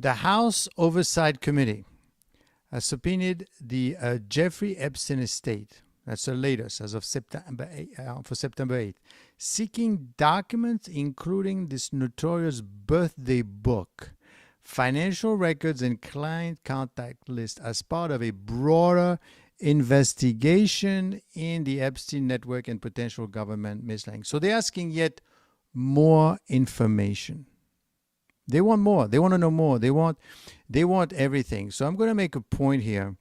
The House Oversight Committee has subpoenaed the Jeffrey Epstein estate. That's the latest, as of September 8th, seeking documents including this notorious birthday book, financial records, and client contact list as part of a broader investigation in the Epstein network and potential government misleading. So they're asking yet more information. They want more. They want to know more. They want everything. So I'm going to make a point here.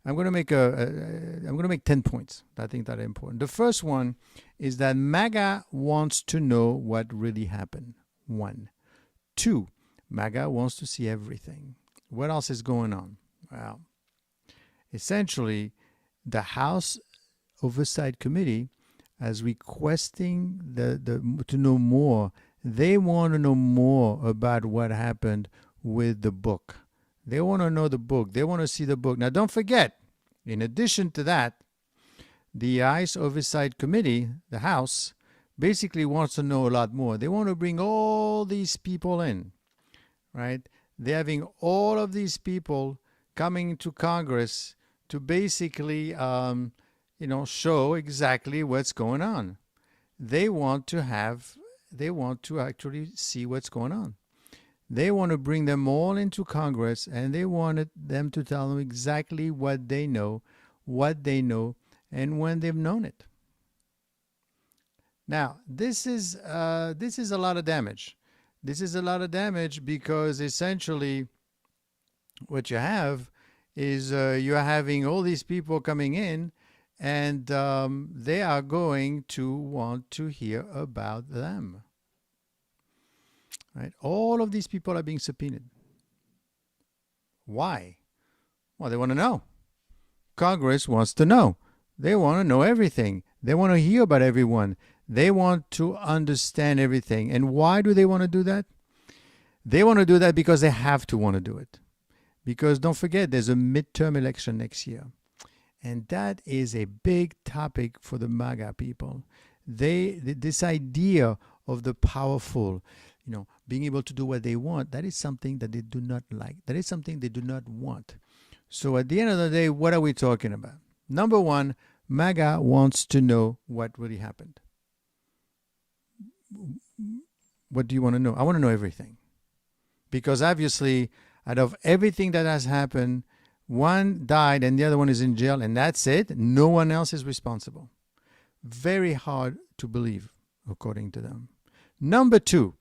I'm going to make 10 points that I think that are important. The first one is that MAGA wants to know what really happened. 1. 2, MAGA wants to see everything. What else is going on? Well, essentially, the House Oversight Committee is requesting to know more. They want to know more about what happened with the book. They want to know the book. They want to see the book. Now, don't forget, in addition to that, the House Oversight Committee, the House, basically wants to know a lot more. They want to bring all these people in, right? They're having all of these people coming to Congress to basically, show exactly what's going on. They want to actually see what's going on. They want to bring them all into Congress, and they wanted them to tell them exactly what they know, and when they've known it. Now, this is a lot of damage. This is a lot of damage because essentially what you have is you're having all these people coming in, and they are going to want to hear about them. Right? All of these people are being subpoenaed. Why? Well, they want to know. Congress wants to know. They want to know everything. They want to hear about everyone. They want to understand everything. And why do they want to do that? They want to do that because they have to want to do it. Because don't forget, there's a midterm election next year. And that is a big topic for the MAGA people. This idea of the powerful, being able to do what they want, that is something that they do not like. That is something they do not want. So at the end of the day, what are we talking about? Number one, MAGA wants to know what really happened. What do you want to know? I want to know everything. Because obviously, out of everything that has happened, one died and the other one is in jail, and that's it. No one else is responsible. Very hard to believe, according to them. Number two,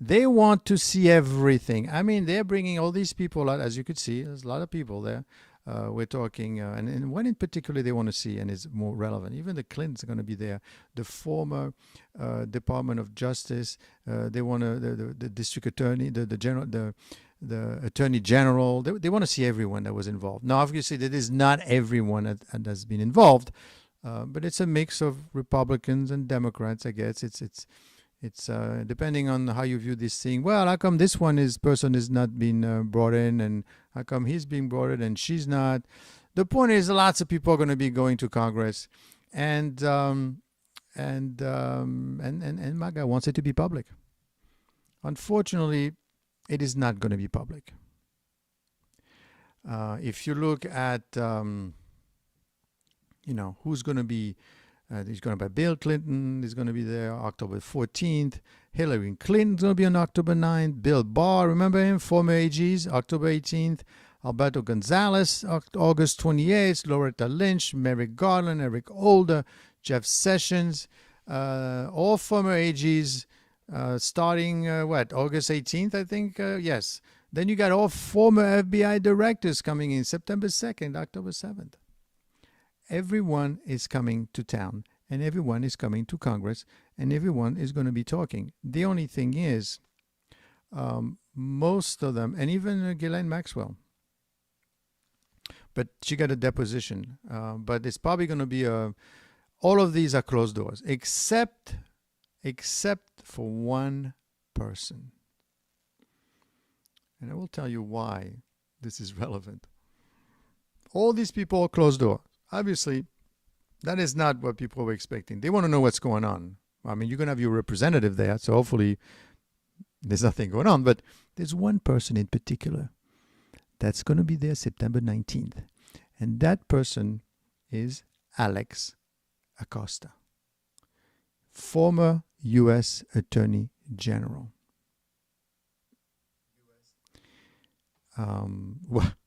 they want to see everything. I mean, they're bringing all these people out. As you could see, there's a lot of people there. We're talking, and one in particular they want to see, and is more relevant. Even the Clintons are going to be there. The former Department of Justice. They want to the district attorney, the attorney general. They want to see everyone that was involved. Now, obviously, that is not everyone that has been involved, but it's a mix of Republicans and Democrats. I guess it's depending on how you view this thing. Well, how come this person is not being brought in, and how come he's being brought in and she's not? The point is, lots of people are going to be going to Congress, and MAGA wants it to be public. Unfortunately, it is not going to be public. If you look at who's going to be. He's going to be Bill Clinton. He's going to be there October 14th. Hillary Clinton's going to be on October 9th. Bill Barr, remember him? Former AGs, October 18th. Alberto Gonzalez, August 28th. Loretta Lynch, Merrick Garland, Eric Holder, Jeff Sessions, all former AGs starting, August 18th, I think? Yes. Then you got all former FBI directors coming in September 2nd, October 7th. Everyone is coming to town, and everyone is coming to Congress, and everyone is going to be talking. The only thing is, most of them, and even Ghislaine Maxwell, but she got a deposition. But it's probably going to be all of these are closed doors, except for one person. And I will tell you why this is relevant. All these people are closed door. Obviously, that is not what people were expecting. They want to know what's going on. I mean, you're going to have your representative there, so hopefully There's nothing going on, but there's one person in particular that's going to be there September 19th. And that person is Alex Acosta, former U.S. Attorney General.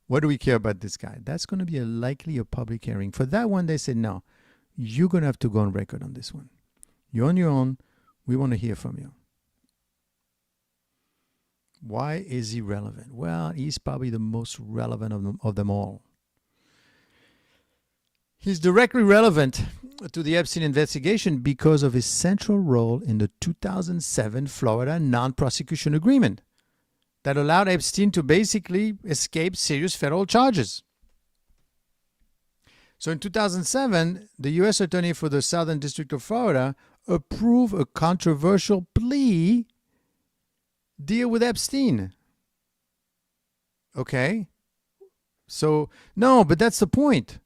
What do we care about this guy? That's going to be likely a public hearing. For that one, they said, no, you're going to have to go on record on this one. You're on your own. We want to hear from you. Why is he relevant? Well, he's probably the most relevant of them all. He's directly relevant to the Epstein investigation because of his central role in the 2007 Florida non-prosecution agreement that allowed Epstein to basically escape serious federal charges. So in 2007, the U.S. Attorney for the Southern District of Florida approved a controversial plea deal with Epstein. Okay? So, no, but that's the point.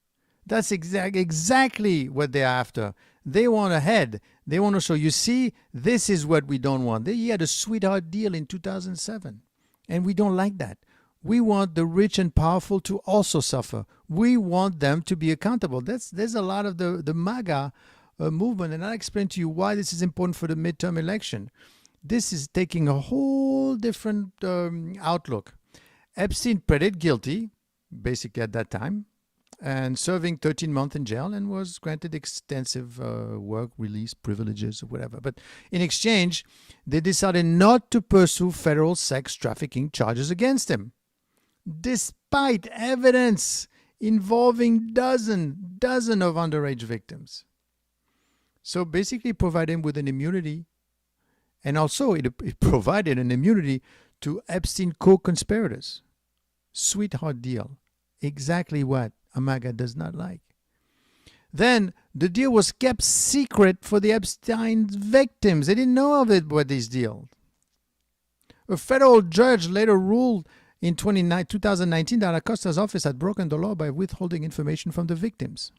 That's exactly what they're after. They want a head. They want to show, you see, this is what we don't want. He had a sweetheart deal in 2007, and we don't like that. We want the rich and powerful to also suffer. We want them to be accountable. There's a lot of the MAGA movement, and I'll explain to you why this is important for the midterm election. This is taking a whole different outlook. Epstein pleaded guilty, basically at that time, and serving 13 months in jail, and was granted extensive work release privileges or whatever. But in exchange, they decided not to pursue federal sex trafficking charges against him, despite evidence involving dozen of underage victims. So basically provided him with an immunity, and also it provided an immunity to Epstein co-conspirators. Sweetheart deal. Exactly what MAGA does not like. Then the deal was kept secret for the Epstein victims. They didn't know of it, what this deal. A federal judge later ruled in 2019 that Acosta's office had broken the law by withholding information from the victims.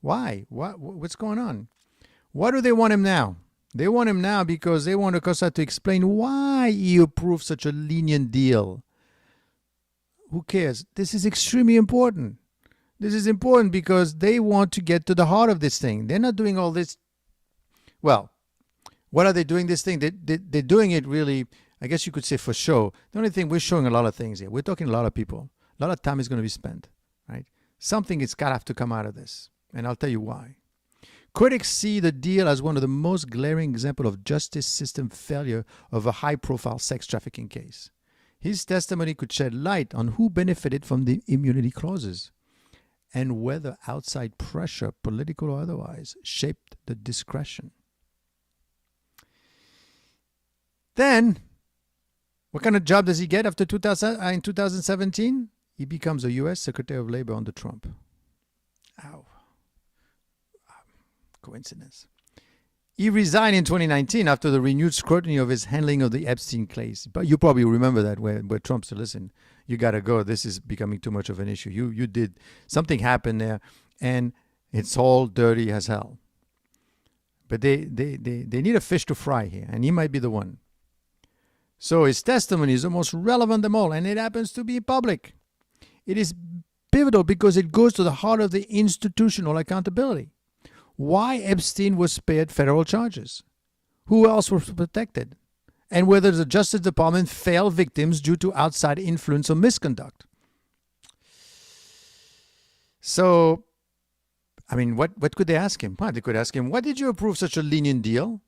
Why? What's going on? Why do they want him now? They want him now because they want Acosta to explain why he approved such a lenient deal. Who cares? This is extremely important. This is important because they want to get to the heart of this thing. They're not doing all this. Well, what are they doing this thing? They're doing it really, I guess you could say, for show. The only thing, we're showing a lot of things here. We're talking a lot of people. A lot of time is going to be spent, right? Something is got to have to come out of this, and I'll tell you why. Critics see the deal as one of the most glaring examples of justice system failure of a high-profile sex trafficking case. His testimony could shed light on who benefited from the immunity clauses and whether outside pressure, political or otherwise, shaped the discretion. Then, what kind of job does he get after in 2017? He becomes a U.S. Secretary of Labor under Trump. Ow. Coincidence. He resigned in 2019 after the renewed scrutiny of his handling of the Epstein case. But you probably remember that where Trump said, listen, you got to go. This is becoming too much of an issue. You did, something happened there, and it's all dirty as hell. But they need a fish to fry here, and he might be the one. So his testimony is the most relevant of them all, and it happens to be public. It is pivotal because it goes to the heart of the institutional accountability. Why Epstein was spared federal charges, who else was protected, and whether the Justice Department failed victims due to outside influence or misconduct. So, I mean, what could they ask him? Well, they could ask him, why did you approve such a lenient deal?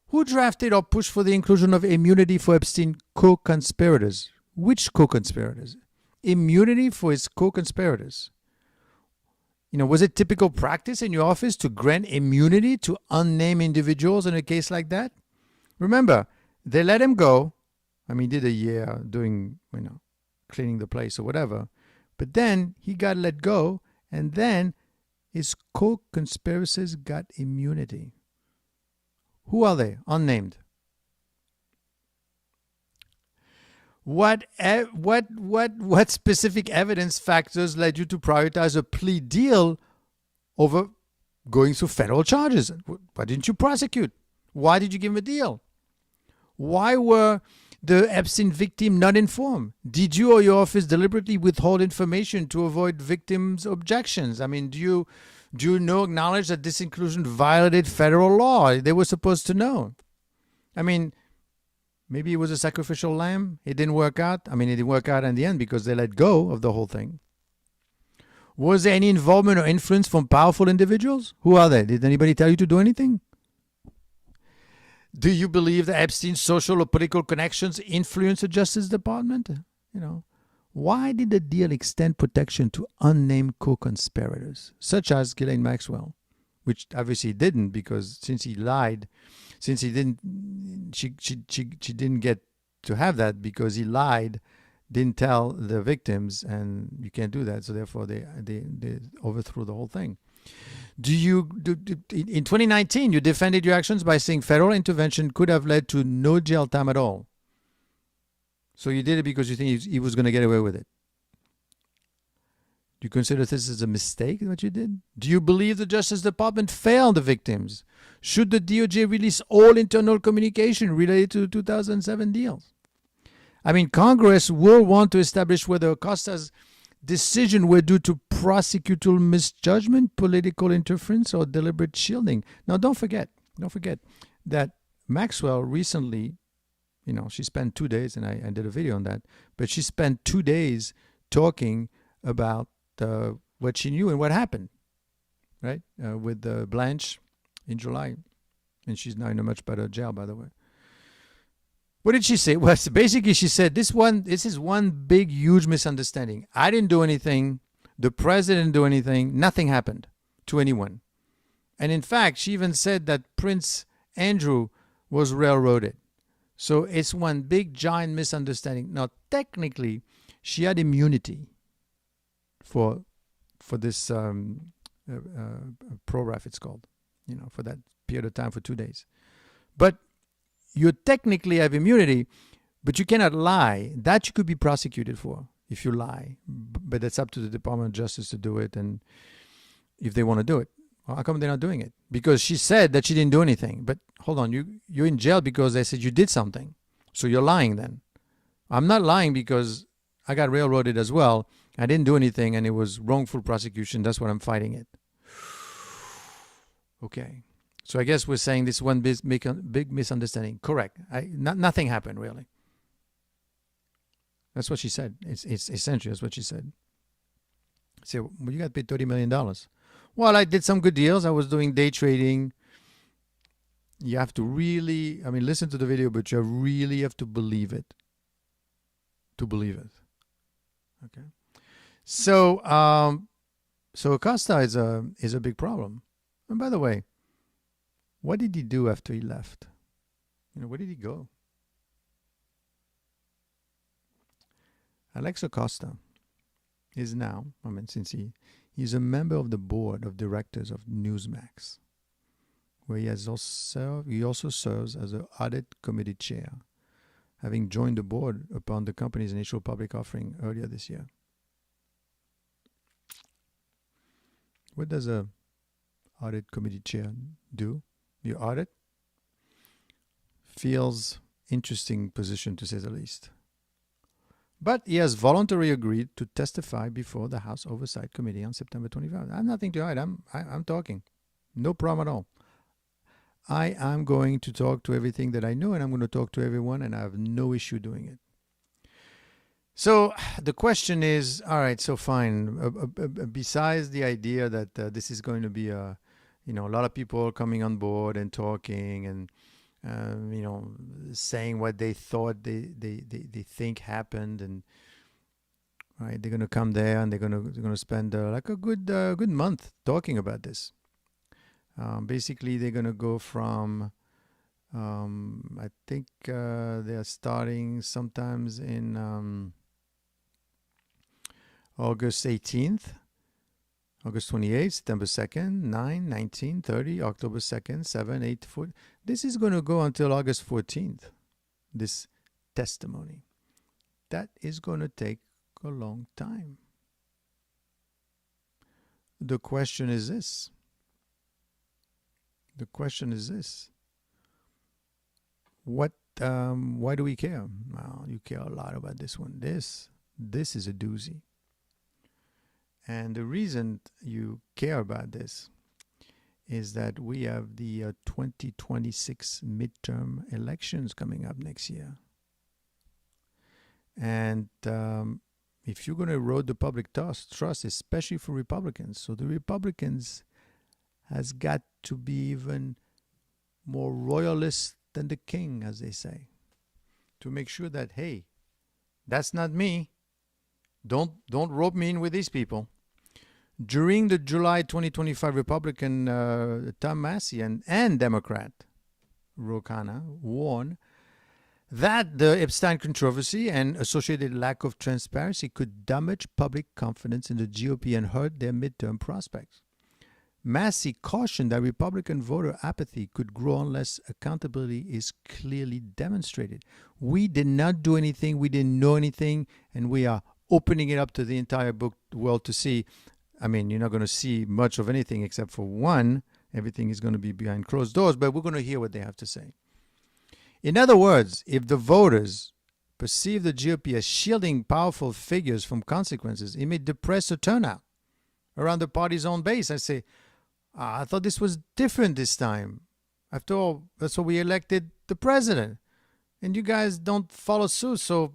Who drafted or pushed for the inclusion of immunity for Epstein co-conspirators? Which co-conspirators? Immunity for his co-conspirators. You know, was it typical practice in your office to grant immunity to unnamed individuals in a case like that? Remember, they let him go. I mean, he did a year doing, cleaning the place or whatever. But then he got let go, and then his co-conspirators got immunity. Who are they? Unnamed. What specific evidence factors led you to prioritize a plea deal over going through federal charges? Why didn't you prosecute? Why did you give him a deal? Why were the Epstein victim not informed? Did you or your office deliberately withhold information to avoid victims' objections? I mean, do you acknowledge that this inclusion violated federal law? They were supposed to know. I mean, maybe it was a sacrificial lamb. It didn't work out. I mean, it didn't work out in the end because they let go of the whole thing. Was there any involvement or influence from powerful individuals? Who are they? Did anybody tell you to do anything? Do you believe that Epstein's social or political connections influenced the Justice Department? Why did the deal extend protection to unnamed co-conspirators, such as Ghislaine Maxwell, which obviously didn't, because since he lied, she didn't get to have that because he lied, didn't tell the victims, and you can't do that. So therefore, they overthrew the whole thing. In 2019, you defended your actions by saying federal intervention could have led to no jail time at all. So you did it because you think he was going to get away with it. Do you consider this as a mistake, what you did? Do you believe the Justice Department failed the victims? Should the DOJ release all internal communication related to the 2007 deals? I mean, Congress will want to establish whether Acosta's decision were due to prosecutorial misjudgment, political interference, or deliberate shielding. Now, don't forget that Maxwell recently, she spent 2 days, and I did a video on that, but she spent 2 days talking about what she knew and what happened, right, with Blanche in July. And she's now in a much better jail, by the way. What did she say? Well, basically, she said this is one big, huge misunderstanding. I didn't do anything. The president didn't do anything. Nothing happened to anyone. And in fact, she even said that Prince Andrew was railroaded. So it's one big, giant misunderstanding. Now, technically, she had immunity for this ProRef, it's called, for that period of time, for 2 days. But you technically have immunity, but you cannot lie. That you could be prosecuted for if you lie. But that's up to the Department of Justice to do it, and if they want to do it. Well, how come they're not doing it? Because she said that she didn't do anything. But hold on, you're in jail because they said you did something. So you're lying then. I'm not lying because I got railroaded as well. I didn't do anything, and it was wrongful prosecution. That's what I'm fighting it. Okay. So I guess we're saying this one big misunderstanding. Correct. Nothing happened, really. That's what she said. It's essentially that's what she said. So, well, you got paid $30 million. Well, I did some good deals. I was doing day trading. You have to really, listen to the video, but you really have to believe it. To believe it. Okay. So, Acosta is a big problem. And by the way, what did he do after he left? Where did he go? Alex Acosta is now, since he's a member of the board of directors of Newsmax, where he also serves as an audit committee chair, having joined the board upon the company's initial public offering earlier this year. What does a audit committee chair do? You audit? Feels interesting position, to say the least. But he has voluntarily agreed to testify before the House Oversight Committee on September 25th. I have nothing to hide. I'm talking. No problem at all. I am going to talk to everything that I know, and I'm going to talk to everyone, and I have no issue doing it. So the question is, all right, so fine. Besides the idea that this is going to be a lot of people coming on board and talking and saying what they thought they think happened, and right, they're gonna come there and they're gonna spend like a good month talking about this. Basically, they're gonna go from I think they are starting sometimes in August 18th. August 28th, September 2nd, 9, 19, 30, October 2nd, 7, 8, 4. This is going to go until August 14th, this testimony. That is going to take a long time. The question is this. What why do we care? Well, you care a lot about this one. This is a doozy. And the reason you care about this is that we have the 2026 midterm elections coming up next year. And if you're going to erode the public trust, especially for Republicans, so the Republicans has got to be even more royalist than the king, as they say, to make sure that, hey, that's not me. Don't rope me in with these people. During the July 2025 Republican Tom Massey and Democrat Ro Khanna warned that the Epstein controversy and associated lack of transparency could damage public confidence in the GOP and hurt their midterm prospects. Massey cautioned that Republican voter apathy could grow unless accountability is clearly demonstrated. We did not do anything, we didn't know anything, and we are opening it up to the entire book world to see. I mean, you're not going to see much of anything except for one. Everything is going to be behind closed doors, but we're going to hear what they have to say. In other words, if the voters perceive the GOP as shielding powerful figures from consequences, it may depress the turnout around the party's own base. I say, I thought this was different this time. After all, that's why we elected the president. And you guys don't follow suit, so,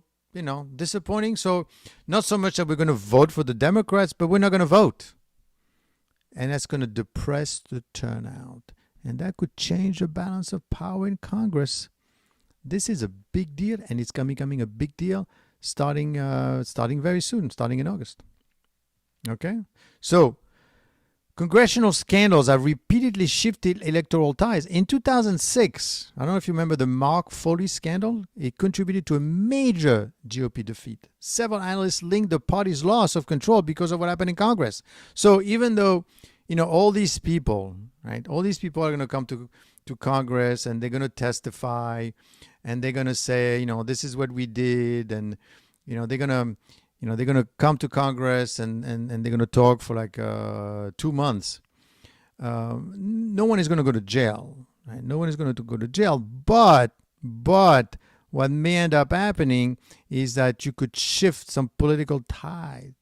disappointing. So not so much that we're going to vote for the Democrats, but we're not going to vote. And that's going to depress the turnout. And that could change the balance of power in Congress. This is a big deal, and it's becoming a big deal starting very soon, starting in August. Okay? So, congressional scandals have repeatedly shifted electoral ties. In 2006, I don't know if you remember the Mark Foley scandal, it contributed to a major GOP defeat. Several analysts linked the party's loss of control because of what happened in Congress. So even though, all these people, right, all these people are going to come to Congress and they're going to testify and they're going to say, this is what we did, and, they're going to come to Congress and they're going to talk for like 2 months. No one is going to go to jail. Right? No one is going to go to jail. But what may end up happening is that you could shift some political tide.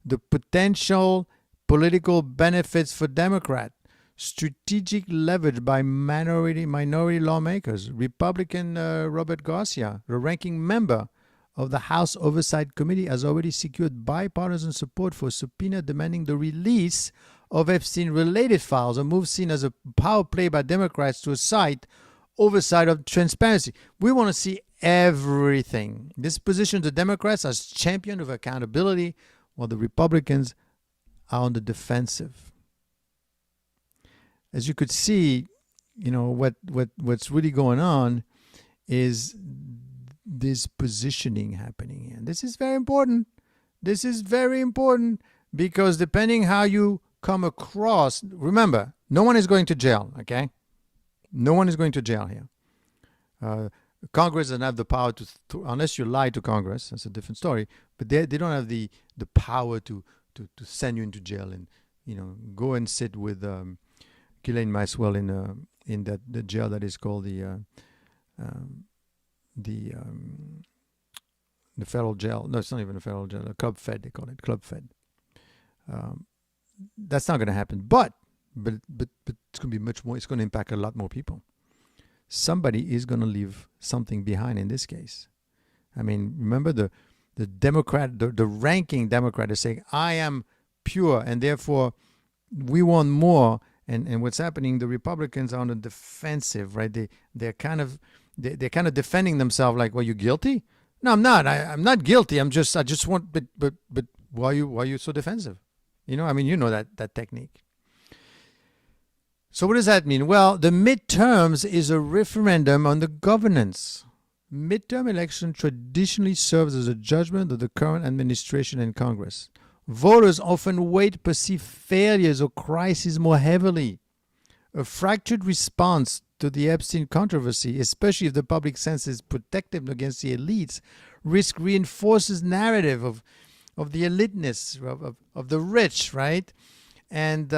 The potential political benefits for Democrat, strategic leverage by minority lawmakers. Republican Robert Garcia, the ranking member of the House Oversight Committee, has already secured bipartisan support for a subpoena demanding the release of Epstein-related files, a move seen as a power play by Democrats to cite oversight of transparency. We want to see everything. This positions the Democrats as champion of accountability, while the Republicans are on the defensive. As you could see, what's really going on is this positioning happening here. This is very important. This is very important because depending how you come across, remember, no one is going to jail, okay? No one is going to jail here. Congress doesn't have the power to unless you lie to Congress, that's a different story, but they don't have the power to send you into jail and, go and sit with Ghislaine Maxwell in the jail that is called the federal jail. No, it's not even a federal jail. A Club Fed, they call it Club Fed. That's not going to happen. But it's going to be much more. It's going to impact a lot more people. Somebody is going to leave something behind in this case. I mean, remember the Democrat, the ranking Democrat is saying, "I am pure, and therefore we want more." And what's happening? The Republicans are on the defensive, right? They're kind of defending themselves, like, "Well, you guilty?" No, I'm not. I'm not guilty. I just want. But why are you so defensive? That technique. So what does that mean? Well, the midterms is a referendum on the governance. Midterm election traditionally serves as a judgment of the current administration and Congress. Voters often weight perceived failures or crises more heavily. A fractured response to the Epstein controversy, especially if the public sense is protective against the elites, reinforces narrative of the eliteness, of the rich, right? And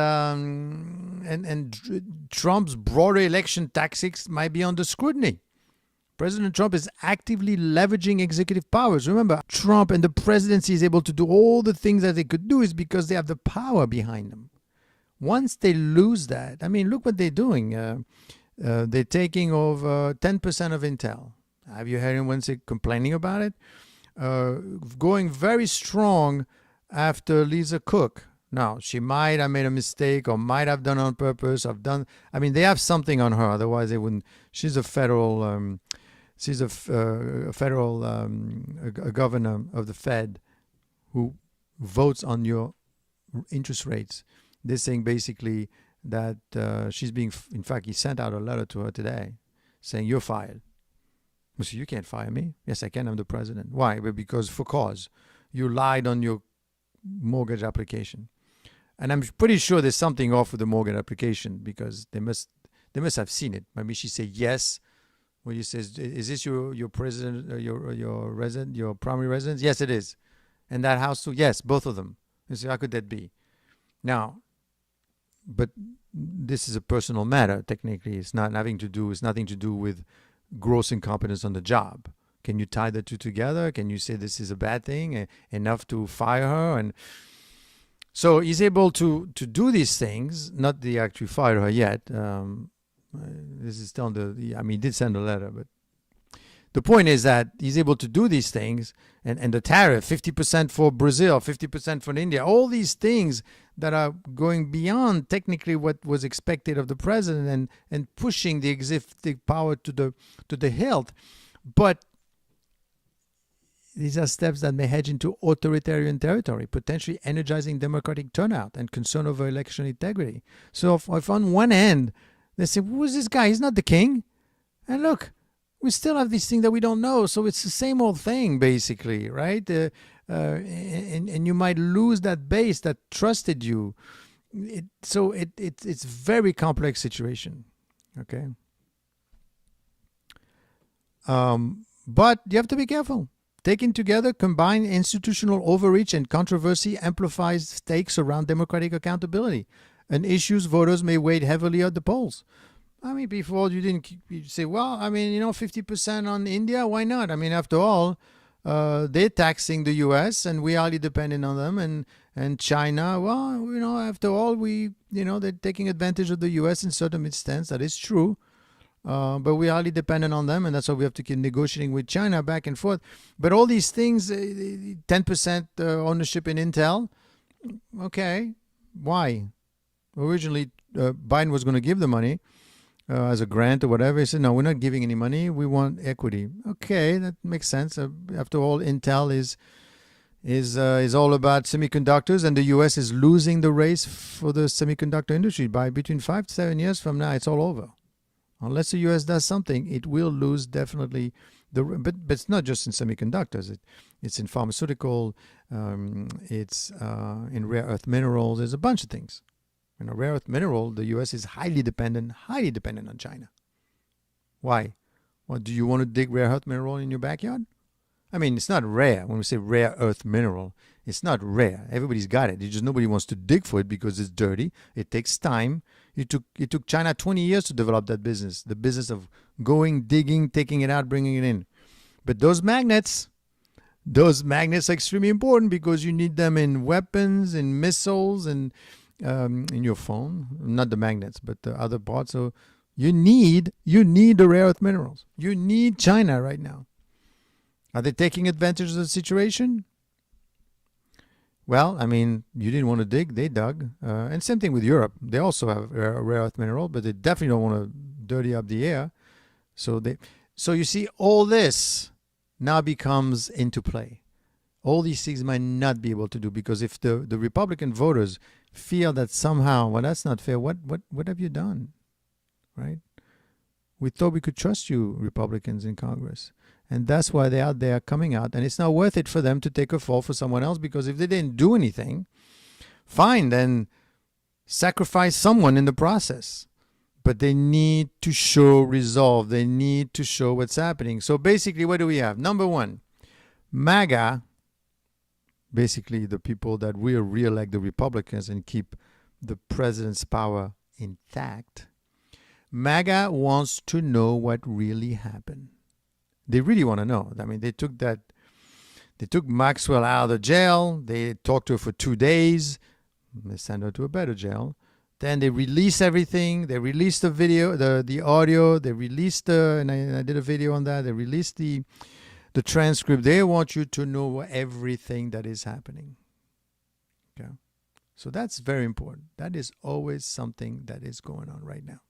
Trump's broader election tactics might be under scrutiny. President Trump is actively leveraging executive powers. Remember, Trump and the presidency is able to do all the things that they could do is because they have the power behind them. Once they lose that, I mean, look what they're doing. They're taking over 10% of Intel. Have you heard anyone complaining about it? Going very strong after Lisa Cook. Now, she might have made a mistake or might have done it on purpose. They have something on her. Otherwise, they wouldn't. She's a federal a governor of the Fed who votes on your interest rates. They're saying basically that she's being, in fact, he sent out a letter to her today saying, you're fired. So you can't fire me. Yes, I can. I'm the president. Why? Because for cause. You lied on your mortgage application. And I'm pretty sure there's something off with the mortgage application because they must have seen it. Maybe she said yes. When you says, is this your president, your resident, your primary residence? Yes, it is. And that house too? Yes, both of them. You say, how could that be? Now, but this is a personal matter. Technically, it's nothing to do with gross incompetence on the job. Can you tie the two together? Can you say this is a bad thing enough to fire her? And so he's able to do these things. Not the actually fire her yet. This is still he did send a letter, but the point is that he's able to do these things, and the tariff, 50% for Brazil, 50% for India, all these things that are going beyond technically what was expected of the president and pushing the executive power to the hilt. But these are steps that may hedge into authoritarian territory, potentially energizing democratic turnout and concern over election integrity. So if on one end, they say, who is this guy? He's not the king. And look, we still have these things that we don't know. So it's the same old thing, basically, right? And you might lose that base that trusted you. It's a very complex situation, okay? But you have to be careful. Taken together, combined institutional overreach and controversy amplifies stakes around democratic accountability and issues voters may weigh heavily at the polls. Before you say, 50% on India, why not? After all, they're taxing the U.S. and we are highly dependent on them, and China, after all, they're taking advantage of the U.S. in certain extents. That is true. But we're highly dependent on them, and that's why we have to keep negotiating with China back and forth. But all these things, 10% ownership in Intel, okay, why? Originally, Biden was going to give the money as a grant or whatever. He said, no, we're not giving any money. We want equity. Okay, that makes sense. After all, Intel is all about semiconductors, and the U.S. is losing the race for the semiconductor industry. By between 5 to 7 years from now, it's all over. Unless the U.S. does something, it will lose definitely. But it's not just in semiconductors. It's in pharmaceutical. It's in rare earth minerals. There's a bunch of things. In a rare earth mineral, the U.S. is highly dependent on China. Why? Well, do you want to dig rare earth mineral in your backyard? It's not rare. When we say rare earth mineral, it's not rare. Everybody's got it. It's just nobody wants to dig for it because it's dirty. It takes time. It took China 20 years to develop that business, the business of going, digging, taking it out, bringing it in. But those magnets are extremely important because you need them in weapons, in missiles, and in your phone. Not the magnets, but the other parts. So you need the rare earth minerals. You need China right now. Are they taking advantage of the situation? Well, you didn't want to dig, they dug. And same thing with Europe. They also have rare earth mineral, but they definitely don't want to dirty up the air. So you see, all this now becomes into play. All these things might not be able to do because if the Republican voters feel that somehow, well, that's not fair, what have you done, right? We thought we could trust you, Republicans in Congress. And that's why they're out there coming out. And it's not worth it for them to take a fall for someone else because if they didn't do anything, fine, then sacrifice someone in the process. But they need to show resolve. They need to show what's happening. So basically, what do we have? Number one, MAGA, basically the people that will re-elect the Republicans and keep the president's power intact. MAGA wants to know what really happened. They really want to know. I mean, they took Maxwell out of the jail. They talked to her for 2 days. They sent her to a better jail. Then they release everything. They released the video, the audio. They released and I did a video on that. They released the transcript. They want you to know everything that is happening. Okay. So that's very important. That is always something that is going on right now.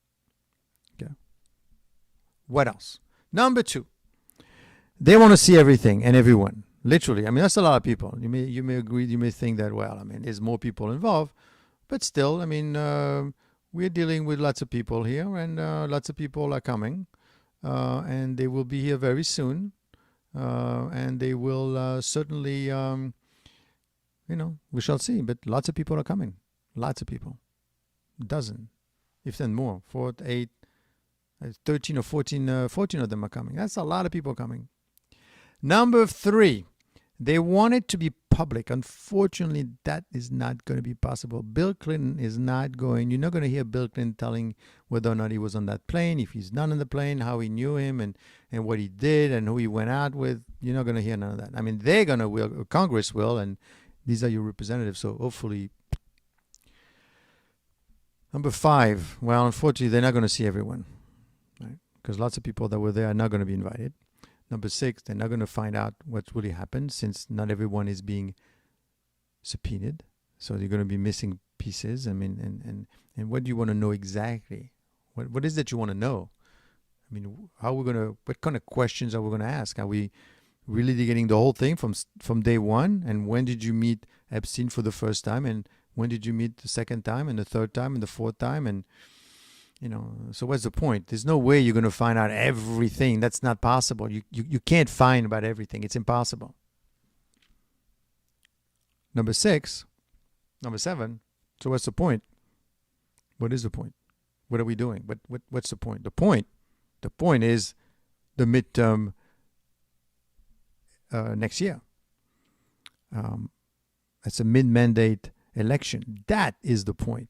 Okay. What else? Number 2. They want to see everything and everyone. Literally. I mean, that's a lot of people. You may agree, you may think that, well, I mean, there's more people involved. But still, I mean, we're dealing with lots of people here, and lots of people are coming. And they will be here very soon. And they will certainly, we shall see. But lots of people are coming. Lots of people. A dozen, if then more. 4, 8, 13 or 14, 14 of them are coming. That's a lot of people coming. Number 3, they want it to be public. Unfortunately, that is not going to be possible. Bill Clinton is not going. You're not going to hear Bill Clinton telling whether or not he was on that plane, if he's not on the plane, how he knew him, and what he did, and who he went out with. You're not going to hear none of that. I mean, they're going to, Congress will, and these are your representatives, so hopefully. Number 5, well, unfortunately, they're not going to see everyone, right? Because lots of people that were there are not going to be invited. Number 6, they're not going to find out what's really happened, since not everyone is being subpoenaed. So they're going to be missing pieces. I mean, and what do you want to know exactly? What is that you want to know? I mean, what kind of questions are we going to ask? Are we really getting the whole thing from day one? And when did you meet Epstein for the first time? And when did you meet the second time, and the third time, and the fourth time? And so what's the point? There's no way you're going to find out everything. That's not possible. You can't find about everything. It's impossible. Number 7. So what's the point? What is the point? What are we doing? What's the point? The point is the midterm next year. That's a mid-mandate election. That is the point.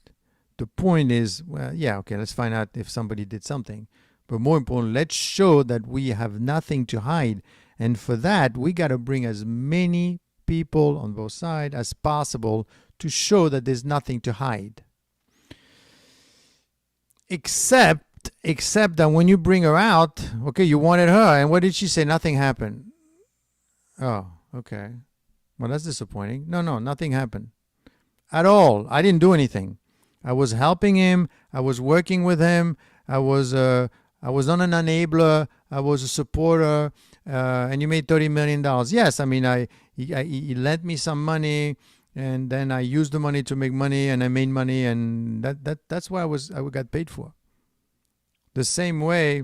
The point is, well, yeah, okay, let's find out if somebody did something. But more important, let's show that we have nothing to hide. And for that, we got to bring as many people on both sides as possible to show that there's nothing to hide. Except that when you bring her out, okay, you wanted her, and what did she say? Nothing happened. Oh, okay. Well, that's disappointing. No, nothing happened at all. I didn't do anything. I was helping him. I was working with him. I was not an enabler. I was a supporter. And you made $30 million. Yes, I mean, he lent me some money, and then I used the money to make money, and I made money, and that's what I got paid for. The same way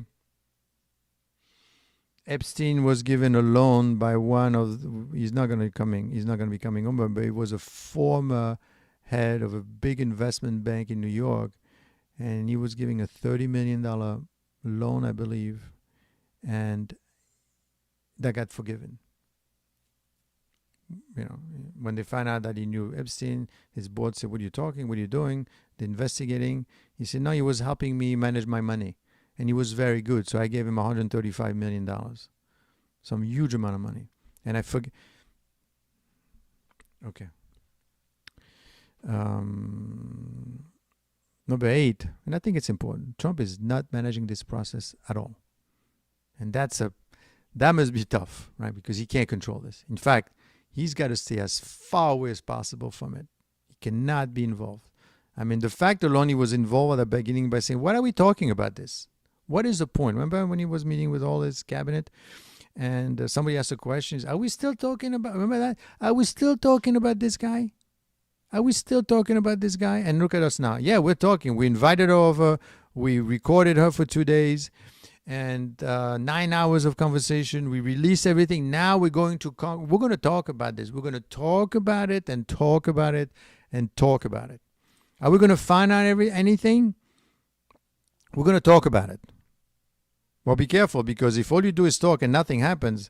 Epstein was given a loan by one of he's not going to be coming over, but he was a former head of a big investment bank in New York, and he was giving a $30 million loan, I believe, and that got forgiven. When they found out that he knew Epstein, his board said, "What are you talking? What are you doing?" They're investigating. He said, "No, he was helping me manage my money, and he was very good. So I gave him $135 million, some huge amount of money." And I forget. Okay. Number 8, and I think it's important. Trump is not managing this process at all, and that must be tough, right? Because he can't control this. In fact, he's got to stay as far away as possible from it. He cannot be involved. I mean, the fact alone he was involved at the beginning by saying, "What are we talking about this? What is the point?" Remember when he was meeting with all his cabinet, and somebody asked a question, "Are we still talking about?" Remember that? Are we still talking about this guy? Are we still talking about this guy? And look at us now. Yeah, we're talking. We invited her over. We recorded her for 2 days, and 9 hours of conversation. We released everything. Now we're going to talk about this. We're going to talk about it and talk about it and talk about it. Are we going to find out anything? We're going to talk about it. Well, be careful, because if all you do is talk and nothing happens,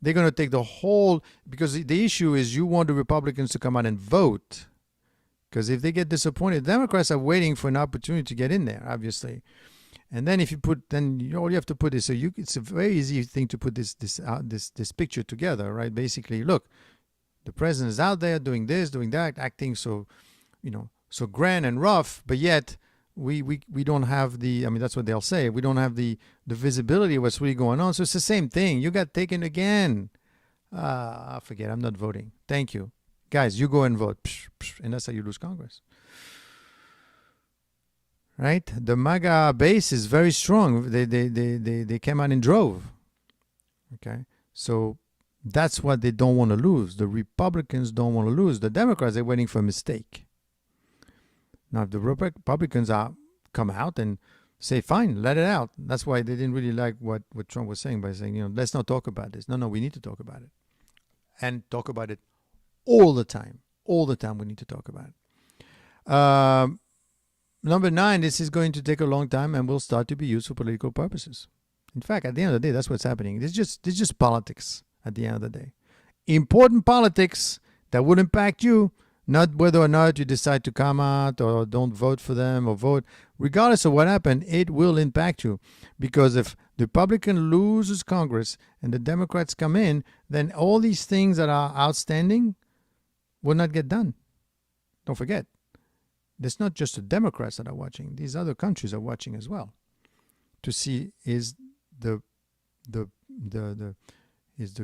they're going to take the whole, because the issue is you want the Republicans to come out and vote. Because if they get disappointed, Democrats are waiting for an opportunity to get in there, obviously. And then if you put, all you have to put is, it's a very easy thing to put this picture together, right? Basically, look, the president is out there doing this, doing that, acting so, so grand and rough, but yet we don't have the, that's what they'll say, we don't have the visibility of what's really going on. So it's the same thing. You got taken again. Forget, I'm not voting. Thank you. Guys, you go and vote. And that's how you lose Congress. Right? The MAGA base is very strong. They came out in drove. Okay? So that's what they don't want to lose. The Republicans don't want to lose. The Democrats, they're waiting for a mistake. Now, if the Republicans come out and say, fine, let it out. That's why they didn't really like what Trump was saying by saying, let's not talk about this. No, we need to talk about it. And talk about it all the time. All the time we need to talk about it. Number 9, this is going to take a long time and will start to be used for political purposes. In fact, at the end of the day, that's what's happening. It's just politics at the end of the day. Important politics that will impact you, not whether or not you decide to come out or don't vote for them or vote. Regardless of what happened, it will impact you. Because if the Republican loses Congress and the Democrats come in, then all these things that are outstanding will not get done. Don't forget. It's not just the Democrats that are watching. These other countries are watching as well to see is the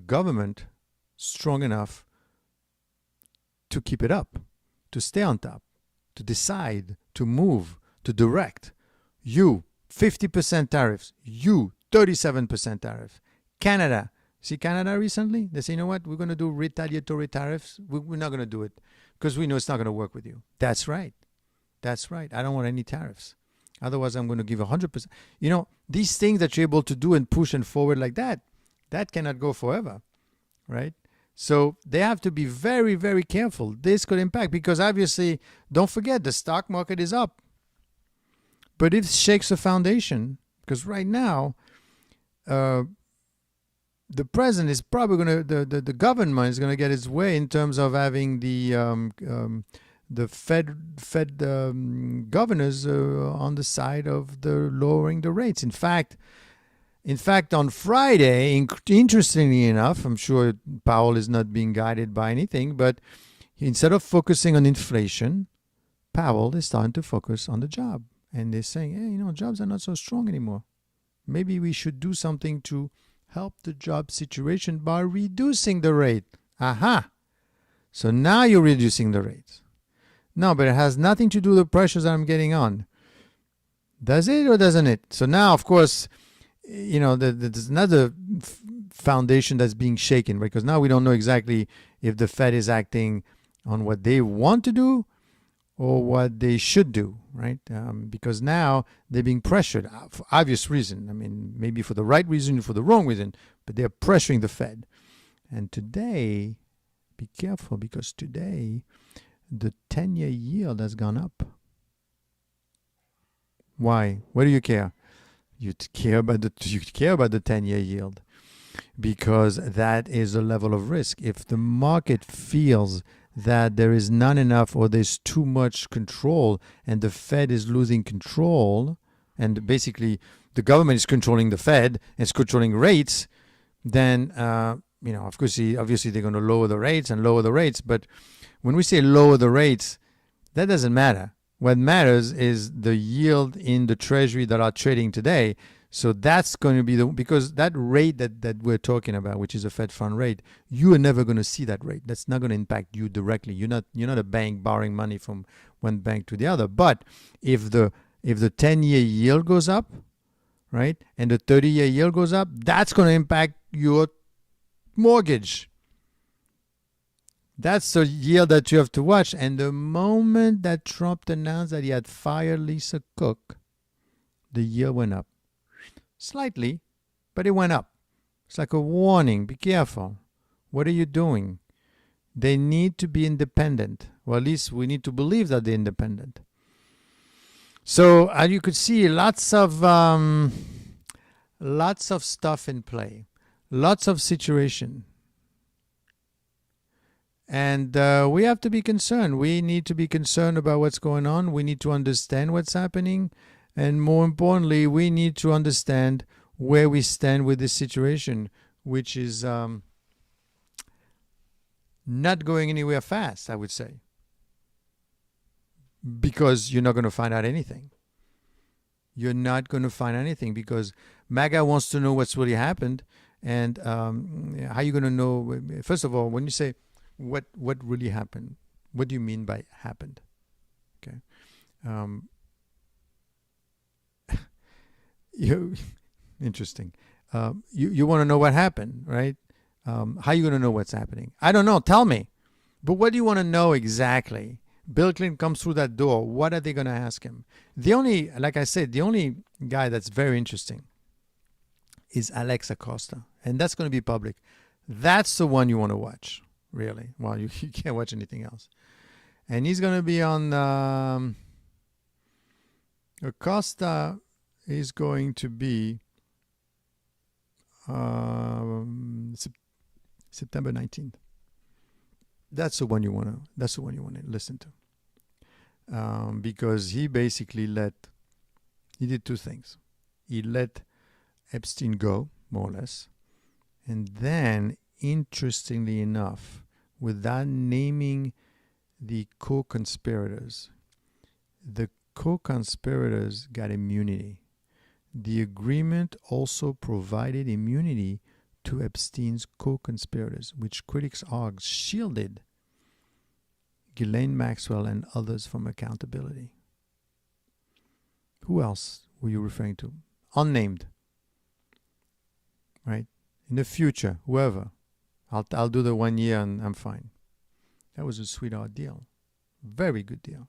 government strong enough to keep it up, to stay on top, to decide, to move, to direct. You, 50% tariffs. You, 37% tariff. Canada. See Canada recently? They say, you know what? We're going to do retaliatory tariffs. We're not going to do it because we know it's not going to work with you. That's right. That's right. I don't want any tariffs. Otherwise, I'm going to give 100%. These things that you're able to do and push and forward like that cannot go forever, right? So they have to be very, very careful. This could impact because obviously, don't forget, the stock market is up. But if it shakes the foundation, because right now, the president is probably going to, the government is going to get its way in terms of having the Fed governors on the side of the lowering the rates. In fact, on Friday, interestingly enough, I'm sure Powell is not being guided by anything, but instead of focusing on inflation, Powell is starting to focus on the job. And they're saying, hey, jobs are not so strong anymore. Maybe we should do something to help the job situation by reducing the rate. Aha! So now you're reducing the rates. No, but it has nothing to do with the pressures that I'm getting on. Does it or doesn't it? So now, of course, there's another foundation that's being shaken because now we don't know exactly if the Fed is acting on what they want to do or what they should do, right? Because now they're being pressured for obvious reason. Maybe for the right reason or for the wrong reason, but they're pressuring the Fed. And today, be careful because today, the 10-year yield has gone up. Why? Why do you care? You care about the 10-year yield because that is a level of risk. If the market feels that there is not enough or there's too much control and the Fed is losing control and basically the government is controlling the Fed and it's controlling rates, then, of course, obviously they're going to lower the rates. But when we say lower the rates, that doesn't matter. What matters is the yield in the Treasury that are trading today. So that's going to be because that rate that we're talking about, which is a Fed fund rate, you are never going to see that rate. That's not going to impact you directly. You're not a bank borrowing money from one bank to the other. But if the 10-year yield goes up, right, and the 30-year yield goes up, that's going to impact your mortgage. That's the yield that you have to watch. And the moment that Trump announced that he had fired Lisa Cook, the yield went up. Slightly, but it went up. It's like a warning. Be careful. What are you doing? They need to be independent. Well, at least we need to believe that they're independent. So as you could see, lots of stuff in play. Lots of situation. And we have to be concerned. We need to be concerned about what's going on. We need to understand what's happening. And more importantly, we need to understand where we stand with this situation, which is not going anywhere fast, I would say, because you're not going to find out anything. You're not going to find anything because MAGA wants to know what's really happened. And how are you going to know? First of all, when you say what really happened, what do you mean by happened? Okay. Interesting. You want to know what happened, right? How are you going to know what's happening? I don't know. Tell me. But what do you want to know exactly? Bill Clinton comes through that door. What are they going to ask him? Like I said, the only guy that's very interesting is Alex Acosta. And that's going to be public. That's the one you want to watch, really. Well, you can't watch anything else. And he's going to be on... Acosta is going to be September 19th. That's the one you want to listen to. Because he basically he did two things. He let Epstein go, more or less. And then, interestingly enough, without naming the co-conspirators, the co-conspirators got immunity. The agreement also provided immunity to Epstein's co-conspirators, which critics argue shielded Ghislaine Maxwell and others from accountability. Who else were you referring to? Unnamed. Right? In the future, whoever. I'll do the 1 year and I'm fine. That was a sweetheart deal. Very good deal.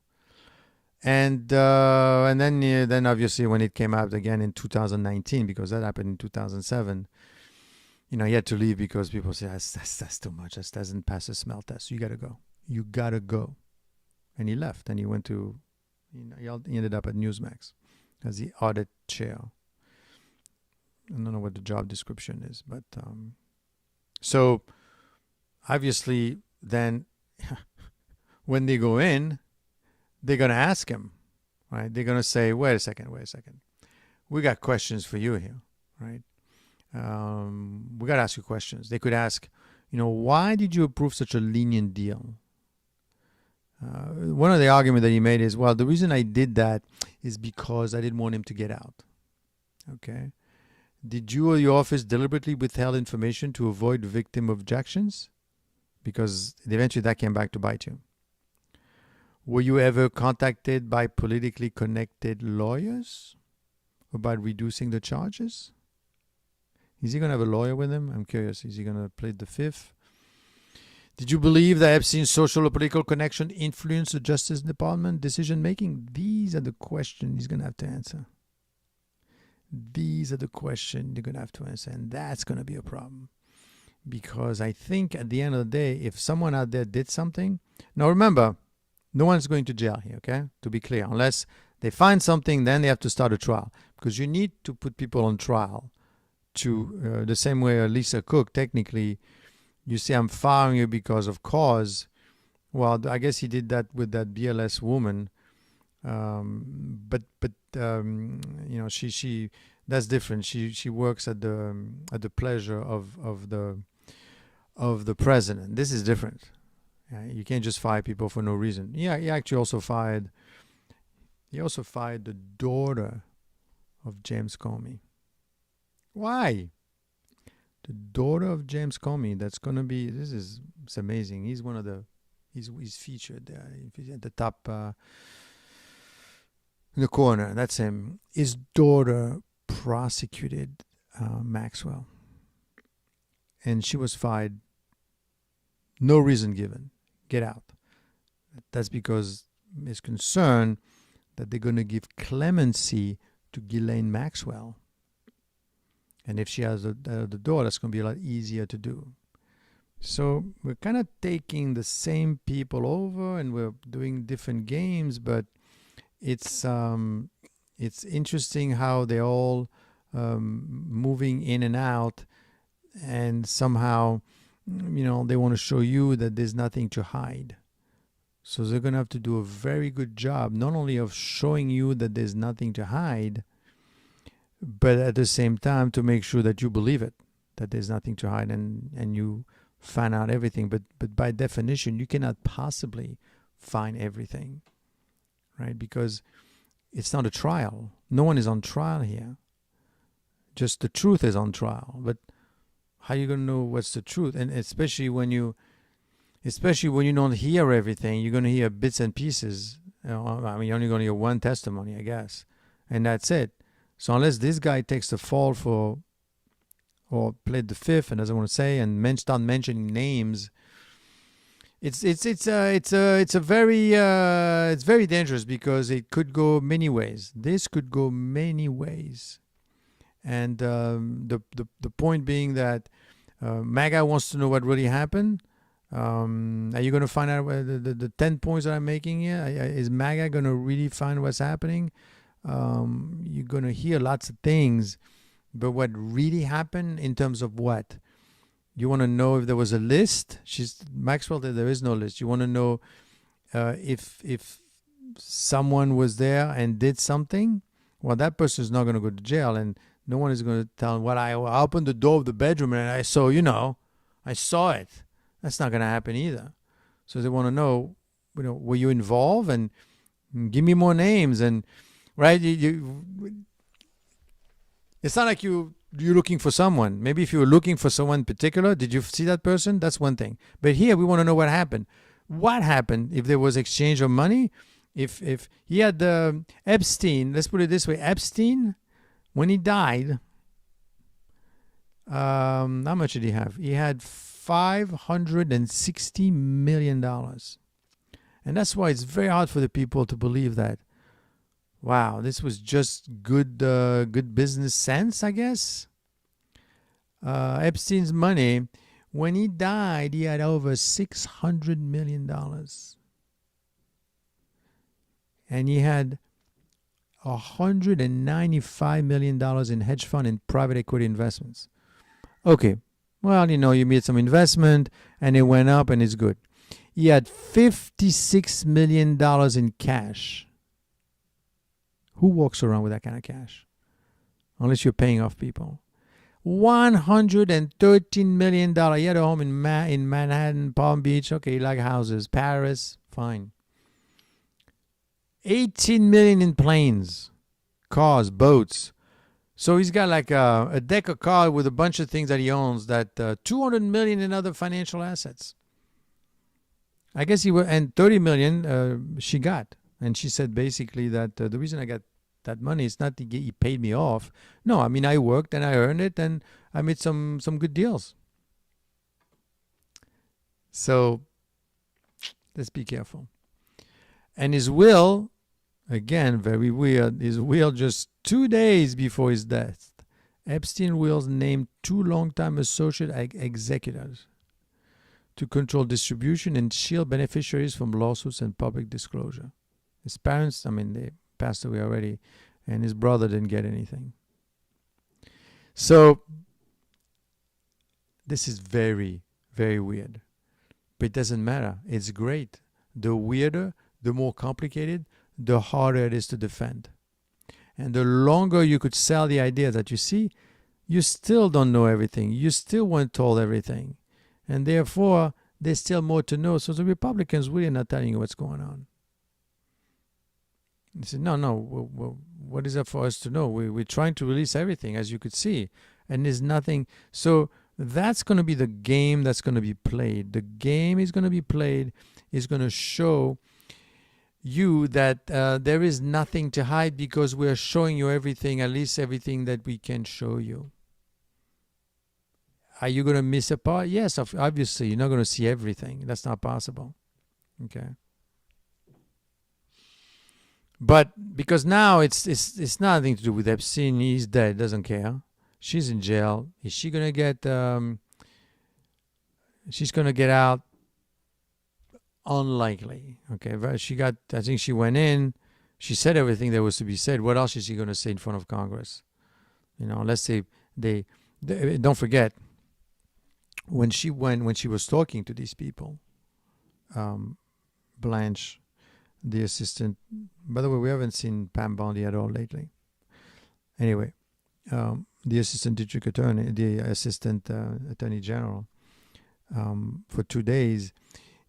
And then obviously when it came out again in 2019, because that happened in 2007, he had to leave because people say that's too much. That doesn't pass the smell test. You gotta go. You gotta go. And he left, and he went to, he ended up at Newsmax as the audit chair. I don't know what the job description is, but so obviously then when they go in, they're going to ask him, right? They're going to say, wait a second. We got questions for you here, right? We got to ask you questions. They could ask, why did you approve such a lenient deal? One of the arguments that he made is, well, the reason I did that is because I didn't want him to get out. Okay. Did you or your office deliberately withheld information to avoid victim objections? Because eventually that came back to bite you. Were you ever contacted by politically connected lawyers about reducing the charges? Is he going to have a lawyer with him? I'm curious. Is he going to plead the fifth? Did you believe that Epstein's social or political connection influenced the Justice Department decision-making? These are the questions he's going to have to answer. These are the questions you're going to have to answer. And that's going to be a problem. Because I think at the end of the day, if someone out there did something... Now remember... No one's going to jail here, okay? To be clear. Unless they find something, then they have to start a trial. Because you need to put people on trial. To the same way Lisa Cook, technically, you say, I'm firing you because of cause. Well, I guess he did that with that BLS woman. She that's different. She works at the pleasure of the president. This is different. You can't just fire people for no reason. Yeah, he actually also fired. He also fired the daughter of James Comey. Why? The daughter of James Comey. That's gonna be. It's amazing. He's one of the. He's featured there at the top. In the corner. That's him. His daughter prosecuted Maxwell, and she was fired. No reason given. Get out. That's because it's concerned that they're going to give clemency to Ghislaine Maxwell. And if she has the door, that's going to be a lot easier to do. So we're kind of taking the same people over and we're doing different games, but it's interesting how they're all moving in and out, and somehow... they want to show you that there's nothing to hide. So they're going to have to do a very good job, not only of showing you that there's nothing to hide, but at the same time to make sure that you believe it, that there's nothing to hide, and you find out everything. But by definition, you cannot possibly find everything, right? Because it's not a trial. No one is on trial here. Just the truth is on trial. But how are you going to know what's the truth? And especially when you don't hear everything, you're going to hear bits and pieces. You're only going to hear one testimony, I guess, and that's it. So unless this guy takes the fall for, or played the fifth and doesn't want to say, and start mentioning names, it's very dangerous, because it could go many ways. This could go many ways, and the point being that MAGA wants to know what really happened. Are you going to find out the 10 points that I'm making here? Is MAGA going to really find what's happening? You're going to hear lots of things, but what really happened in terms of what? You want to know if there was a list? Maxwell said there is no list. You want to know if someone was there and did something? Well, that person is not going to go to jail, and no one is going to tell him, well, I opened the door of the bedroom and I saw, I saw it. That's not going to happen either. So they want to know, were you involved? And give me more names. And right, it's not like you're looking for someone. Maybe if you were looking for someone in particular, did you see that person? That's one thing. But here we want to know what happened. What happened? If there was exchange of money, if he had Epstein, let's put it this way, Epstein, when he died, how much did he have? He had $560 million. And that's why it's very hard for the people to believe that, wow, this was just good business sense, I guess. Epstein's money, when he died, he had over $600 million. And he had $195 million in hedge fund and private equity investments. Okay, well, you made some investment and it went up and it's good. He had $56 million in cash. Who walks around with that kind of cash? Unless you're paying off people. $113 million. He had a home in Manhattan, Palm Beach. Okay, you like houses. Paris, fine. $18 million in planes, cars, boats. So he's got like a deck of cards with a bunch of things that he owns, that $200 million in other financial assets. I guess and $30 million she got. And she said basically that the reason I got that money is not that he paid me off. No, I worked and I earned it and I made some good deals. So let's be careful. And his will, again, very weird, his will just 2 days before his death. Epstein wills named 2 longtime associate executors to control distribution and shield beneficiaries from lawsuits and public disclosure. His parents, they passed away already, and his brother didn't get anything. So this is very, very weird. But it doesn't matter. It's great. The weirder, the more complicated, the harder it is to defend. And the longer you could sell the idea that, you still don't know everything. You still weren't told everything. And therefore, there's still more to know. So the Republicans really are not telling you what's going on. They said, no, what is that for us to know? We're trying to release everything, as you could see. And there's nothing. So that's going to be the game that's going to be played. The game is going to be played is going to show you that there is nothing to hide, because we're showing you everything, at least everything that we can show you. Are you going to miss a part? Yes, obviously. You're not going to see everything. That's not possible. Okay. But because now it's nothing to do with Epstein. He's dead. Doesn't care. She's in jail. Is she going to get... she's going to get out? Unlikely. Okay. I think she went in. She said everything that was to be said. What else is she going to say in front of Congress? Unless they don't forget, when she was talking to these people, Blanche, the assistant. By the way, we haven't seen Pam Bondi at all lately. Anyway, the assistant district attorney, the assistant attorney general, for 2 days.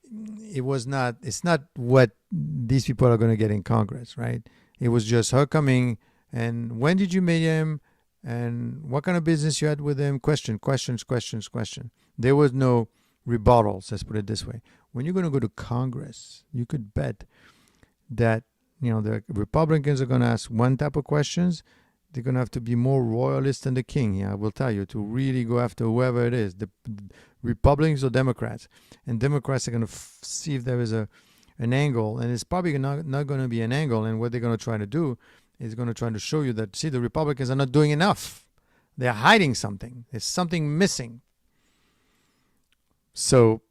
It's not what these people are going to get in Congress, right? It was just her coming and when did you meet him and what kind of business you had with him? Questions. There was no rebuttals, let's put it this way. When you're going to go to Congress, you could bet that, the Republicans are going to ask one type of questions. They're going to have to be more royalist than the king here, I will tell you, to really go after whoever it is, the Republicans or Democrats. And Democrats are going to see if there is an angle, and it's probably not going to be an angle. And what they're going to try to do is going to try to show you that, see, the Republicans are not doing enough. They're hiding something. There's something missing. So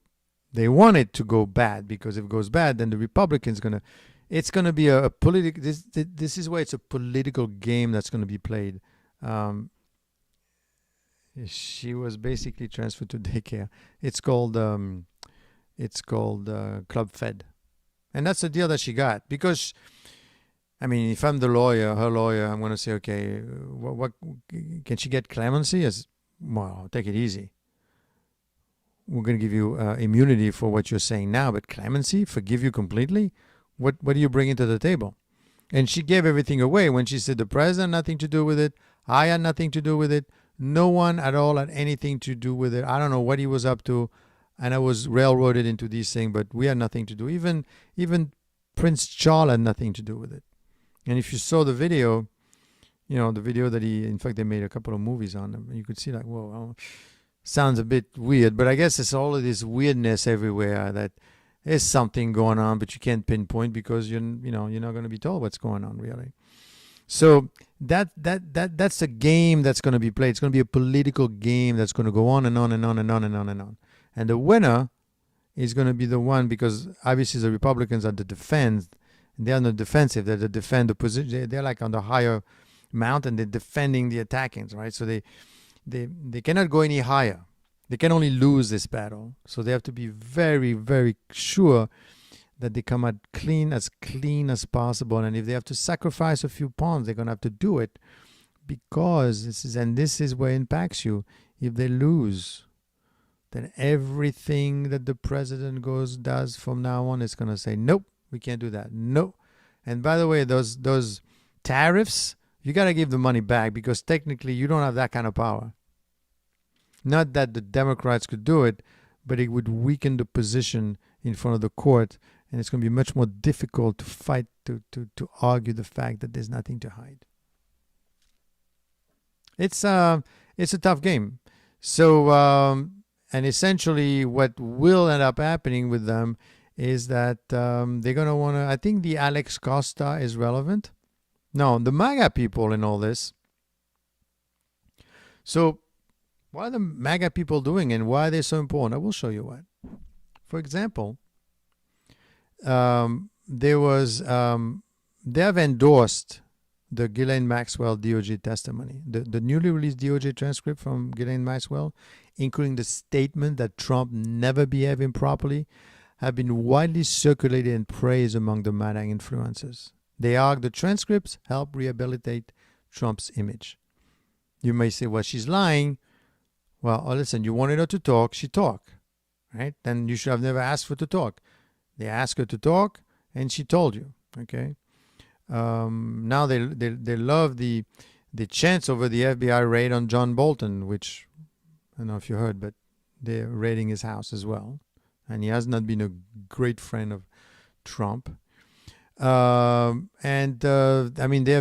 they want it to go bad, because if it goes bad, then the Republicans it's going to be a political. This is why it's a political game that's going to be played. She was basically transferred to daycare. It's called Club Fed, and that's the deal that she got. Because, if I'm the lawyer, her lawyer, I'm going to say, okay, what can she get clemency? As well, take it easy. We're going to give you immunity for what you're saying now, but clemency, forgive you completely. What do you bring into the table? And she gave everything away when she said the president had nothing to do with it. I had nothing to do with it. No one at all had anything to do with it. I don't know what he was up to. And I was railroaded into these things, but we had nothing to do. Even Prince Charles had nothing to do with it. And if you saw the video, the video that in fact, they made a couple of movies on him. You could see whoa, sounds a bit weird, but I guess it's all of this weirdness everywhere that there's something going on, but you can't pinpoint because you're not going to be told what's going on really. So that's a game that's going to be played. It's going to be a political game that's going to go on and on and on and on and on and on. And the winner is going to be the one, because obviously the Republicans are the defense. They're not defensive. They're the defend the position. They're like on the higher mountain. They're defending the attackings, right? So they cannot go any higher. They can only lose this battle. So they have to be very, very sure that they come out clean as possible. And if they have to sacrifice a few pounds, they're going to have to do it, because this is where it impacts you. If they lose, then everything that the president does from now on is going to say, nope, we can't do that. No. And by the way, those tariffs, you got to give the money back, because technically you don't have that kind of power. Not that the Democrats could do it, but it would weaken the position in front of the court, and it's going to be much more difficult to fight, to argue the fact that there's nothing to hide. It's a tough game. So, and essentially what will end up happening with them is that they're going to want to, I think the Alex Costa is relevant. No, the MAGA people in all this. So, what are the MAGA people doing and why are they so important? I will show you what. For example, they have endorsed the Ghislaine Maxwell DOJ testimony, the newly released DOJ transcript from Ghislaine Maxwell, including the statement that Trump never behaved improperly, have been widely circulated and praised among the MAGA influencers. They argue the transcripts help rehabilitate Trump's image. You may say, well, she's lying. Well, listen, you wanted her to talk, she talked, right? Then you should have never asked her to talk. They asked her to talk, and she told you, okay? Now they love the chants over the FBI raid on John Bolton, which I don't know if you heard, but they're raiding his house as well. And he has not been a great friend of Trump. They have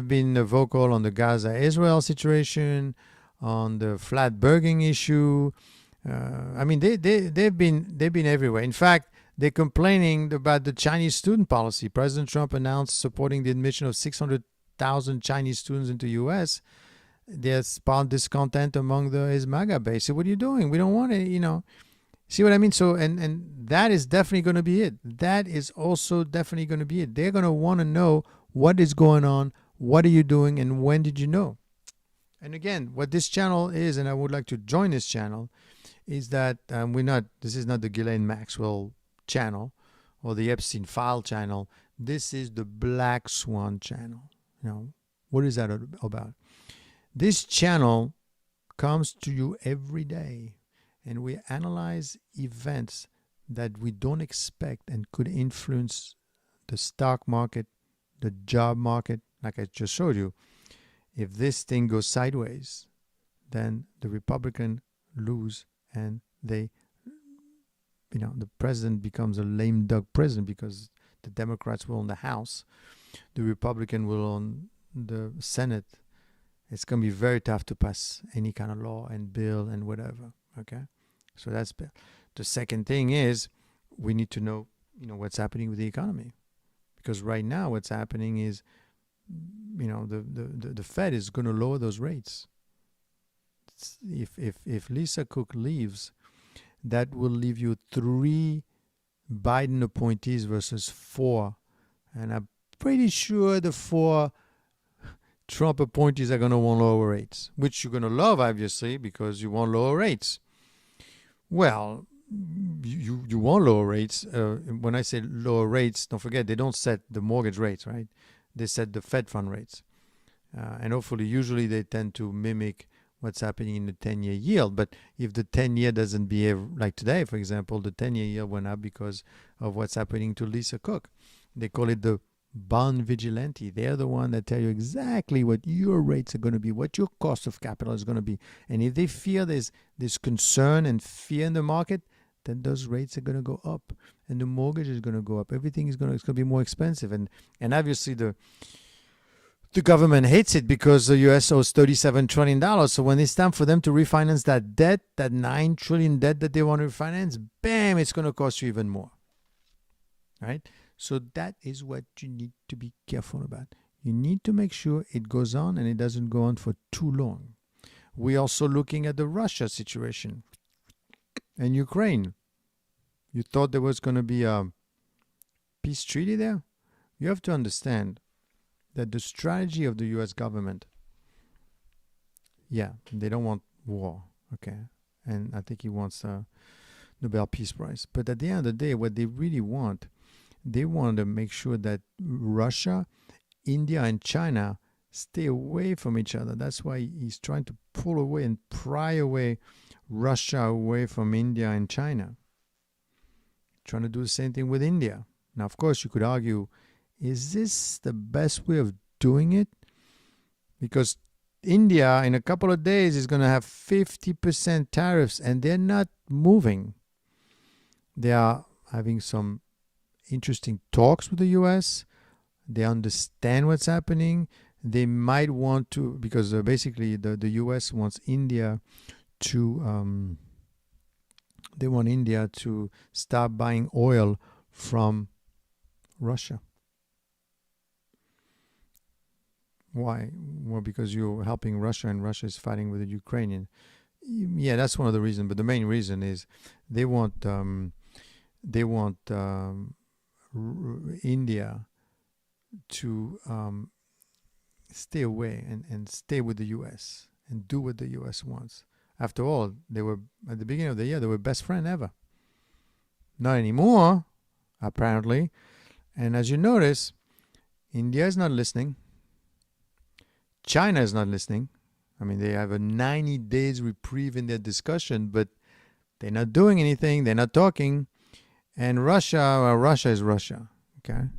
been vocal on the Gaza-Israel situation, on the flat burgering issue. They've been everywhere. In fact, they're complaining about the Chinese student policy. President Trump announced supporting the admission of 600,000 Chinese students into U.S. There's spawned discontent among his MAGA base. So what are you doing? We don't want it, See what I mean? So, and that is definitely going to be it. That is also definitely going to be it. They're going to want to know what is going on, what are you doing, and when did you know? And again, what this channel is, and I would like to join this channel, is that this is not the Ghislaine Maxwell channel, or the Epstein file channel. This is the Black Swan channel. What is that about? This channel comes to you every day, and we analyze events that we don't expect and could influence the stock market, the job market, like I just showed you. If this thing goes sideways, then the Republican lose, and the president becomes a lame duck president because the Democrats will own the House, the Republican will own the Senate. It's going to be very tough to pass any kind of law and bill and whatever. Okay, so that's the second thing is we need to know what's happening with the economy, because right now what's happening is the Fed is going to lower those rates. If Lisa Cook leaves, that will leave you 3 Biden appointees versus 4, and I'm pretty sure the 4 Trump appointees are going to want lower rates, which you're going to love, obviously, because you want lower rates. Well, you want lower rates. When I say lower rates, don't forget, they don't set the mortgage rates, right? They set the Fed fund rates. And hopefully, usually they tend to mimic what's happening in the 10-year yield. But if the 10-year doesn't behave like today, for example, the 10-year yield went up because of what's happening to Lisa Cook. They call it the bond vigilante. They're the one that tell you exactly what your rates are going to be, what your cost of capital is going to be. And if they fear there's concern and fear in the market, then those rates are going to go up, and the mortgage is going to go up. Everything is going to be more expensive, and obviously the government hates it because the U.S. owes $37 trillion. So when it's time for them to refinance that debt, that $9 trillion debt that they want to refinance, bam, it's going to cost you even more, right? So that is what you need to be careful about. You need to make sure it goes on and it doesn't go on for too long. We're also looking at the Russia situation and Ukraine. You thought there was going to be a peace treaty there? You have to understand that the strategy of the U.S. government, they don't want war, okay? And I think he wants a Nobel Peace Prize. But at the end of the day, what they really want, they want to make sure that Russia, India, and China stay away from each other. That's why he's trying to pull away and pry away Russia away from India and China. Trying to do the same thing with India. Now, of course, you could argue, is this the best way of doing it? Because India, in a couple of days, is going to have 50% tariffs, and they're not moving. They are having some interesting talks with the U.S. They understand what's happening. They might want to, because basically the U.S. wants India to, they want India to stop buying oil from Russia. Why? Well, because you're helping Russia and Russia is fighting with the Ukrainian. Yeah, that's one of the reasons. But the main reason is they want India to stay away and stay with the U.S. and do what the U.S. wants. After all, they were, at the beginning of the year, they were best friend ever. Not anymore, apparently. And as you notice, India is not listening. China is not listening. I mean, they have a 90 days reprieve in their discussion, but they're not doing anything. They're not talking. And Russia, well, Russia is Russia. Okay.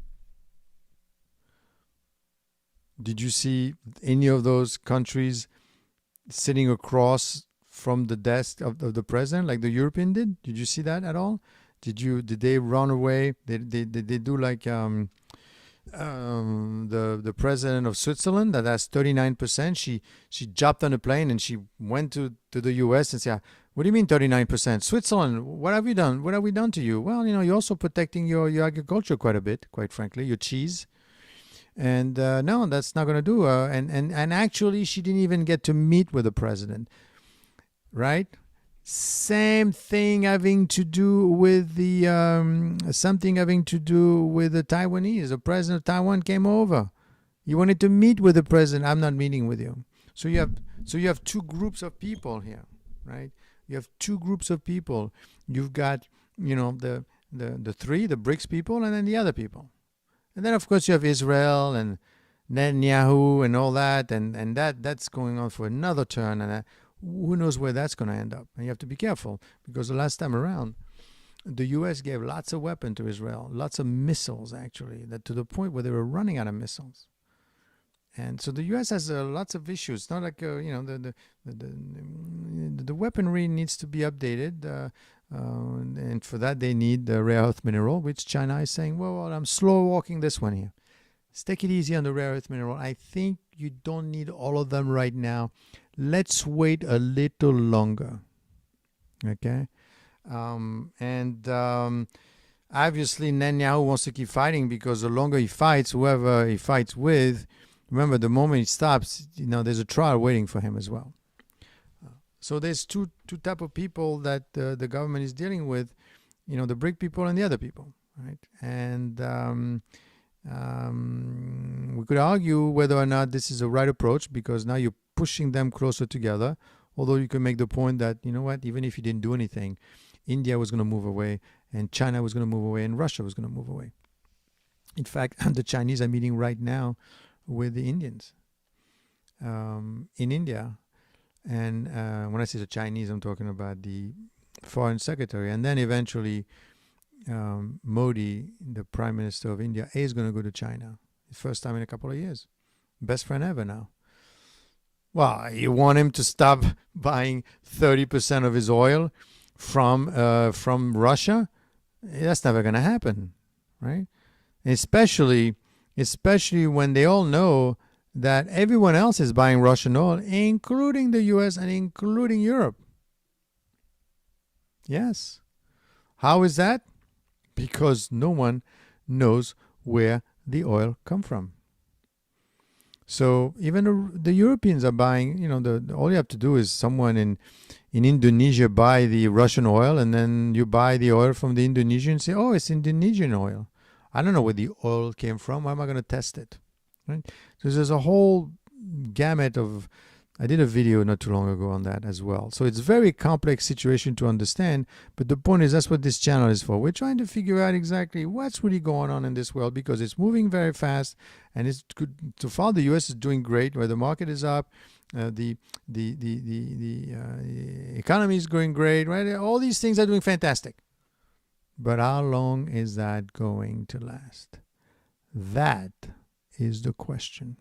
Did you see any of those countries sitting across from the desk of the president, like the European did? Did you see that at all? Did they run away? Did they do like the president of Switzerland that has 39%? She jumped on a plane and she went to the U.S. and said, "What do you mean 39%? Switzerland, what have you done? What have we done to you?" Well, you're also protecting your agriculture quite a bit, quite frankly, your cheese. And no, that's not going to do. And actually, she didn't even get to meet with the president, right? Same thing having to do with the something having to do with the Taiwanese. The president of Taiwan came over. He wanted to meet with the president. I'm not meeting with you. So you have two groups of people here, right? You have two groups of people. You've got the the three, the BRICS people, and then the other people. And then, of course, you have Israel and Netanyahu and all that, and that's going on for another turn, and who knows where that's going to end up. And you have to be careful, because the last time around, the U.S. gave lots of weapons to Israel, lots of missiles, actually, that to the point where they were running out of missiles. And so the U.S. has lots of issues. It's not like the weaponry needs to be updated, and for that they need the rare earth mineral, which China is saying, well, I'm slow walking this one here. Let's take it easy on the rare earth mineral. I think you don't need all of them right now. Let's wait a little longer. Okay? Obviously Netanyahu wants to keep fighting, because the longer he fights, whoever he fights with, remember, the moment he stops, there's a trial waiting for him as well. So there's two type of people that the government is dealing with, the BRIC people and the other people, right? And we could argue whether or not this is the right approach, because now you're pushing them closer together. Although you can make the point that, even if you didn't do anything, India was going to move away, and China was going to move away, and Russia was going to move away. In fact, the Chinese are meeting right now with the Indians in India. And when I say the Chinese, I'm talking about the foreign secretary. And then eventually Modi, the prime minister of India, is going to go to China. First time in a couple of years. Best friend ever now. Well, you want him to stop buying 30% of his oil from Russia? That's never going to happen, right? Especially when they all know that everyone else is buying Russian oil, including the U.S. and including Europe. Yes. How is that? Because no one knows where the oil come from. So even the Europeans are buying, all you have to do is someone in Indonesia buy the Russian oil, and then you buy the oil from the Indonesian and say, oh, it's Indonesian oil. I don't know where the oil came from. Why am I going to test it? Right? So there's a whole gamut of, I did a video not too long ago on that as well. So it's a very complex situation to understand, but the point is that's what this channel is for. We're trying to figure out exactly what's really going on in this world, because it's moving very fast, and it's good. So far the US is doing great, where the market is up, the economy is going great, right? All these things are doing fantastic. But how long is that going to last? That is the question.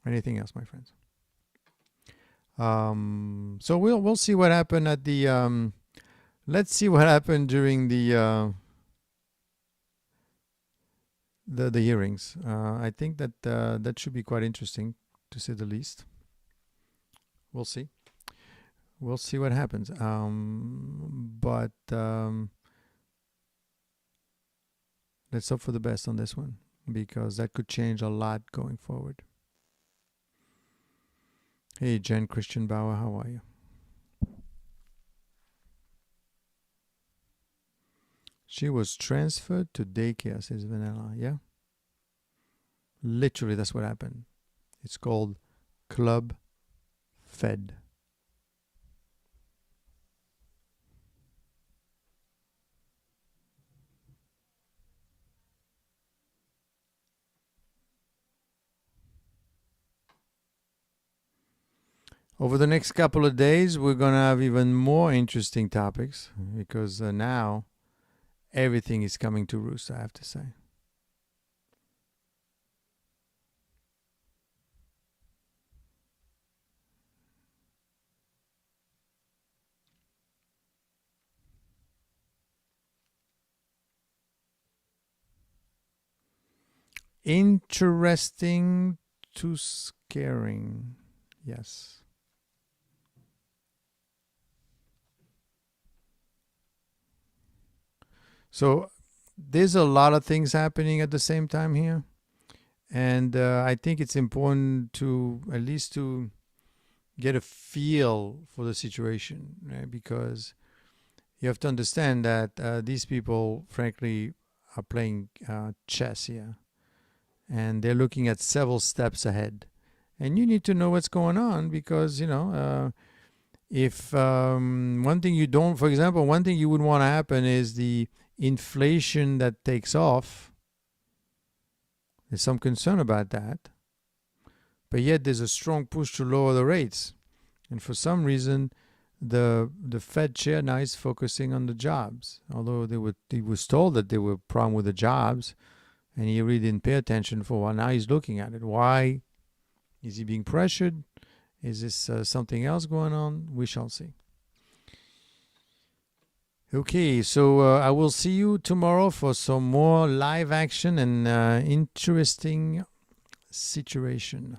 Anything else, my friends? So we'll see what happened at the. Let's see what happened during the hearings. I think that that should be quite interesting, to say the least. We'll see. We'll see what happens. But let's hope for the best on this one, because that could change a lot going forward. Hey, Jen Christian Bauer, how are you? She was transferred to daycare, says Vanilla. Yeah? Literally, that's what happened. It's called Club Fed. Over the next couple of days, we're going to have even more interesting topics, because now everything is coming to roost, I have to say. Interesting to scaring. Yes. So there's a lot of things happening at the same time here. And I think it's important to at least to get a feel for the situation, right? Because you have to understand that these people, frankly, are playing chess here. and they're looking at several steps ahead. And you need to know what's going on because, if one thing you don't, for example, one thing you would want to happen is the inflation that takes off. There's some concern about that. But yet there's a strong push to lower the rates. And for some reason, the Fed chair now is focusing on the jobs. Although he was told that there were a problem with the jobs, and he really didn't pay attention for a while. Now he's looking at it. Why? Is he being pressured? Is this something else going on? We shall see. Okay, so I will see you tomorrow for some more live action and interesting situation.